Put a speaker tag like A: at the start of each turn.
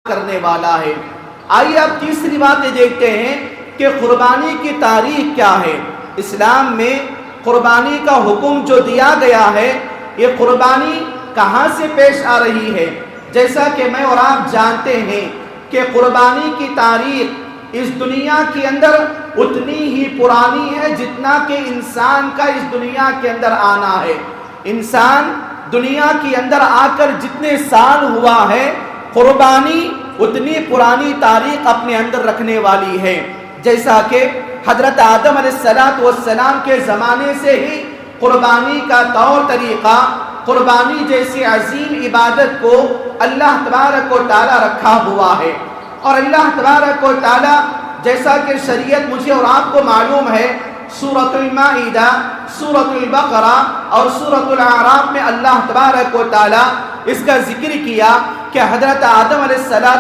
A: کرنے والا ہے۔ آئیے اب تیسری بات یہ دیکھتے ہیں کہ قربانی کی تاریخ کیا ہے۔ اسلام میں قربانی کا حکم جو دیا گیا ہے، یہ قربانی کہاں سے پیش آ رہی ہے؟ جیسا کہ میں اور آپ جانتے ہیں کہ قربانی کی تاریخ اس دنیا کے اندر اتنی ہی پرانی ہے جتنا کہ انسان کا اس دنیا کے اندر آنا ہے۔ انسان دنیا کے اندر آ کر جتنے سال ہوا ہے، قربانی اتنی پرانی تاریخ اپنے اندر رکھنے والی ہے۔ جیسا کہ حضرت آدم علیہ السلام کے زمانے سے ہی قربانی کا طور طریقہ، قربانی جیسی عظیم عبادت کو اللہ تبارک و تعالی رکھا ہوا ہے۔ اور اللہ تبارک و تعالی جیسا کہ شریعت مجھے اور آپ کو معلوم ہے، سورۃ المائدہ، سورۃ البقرہ اور سورۃ الاعراف میں اللہ تبارک و تعالی اس کا ذکر کیا کہ حضرت آدم علیہ السلام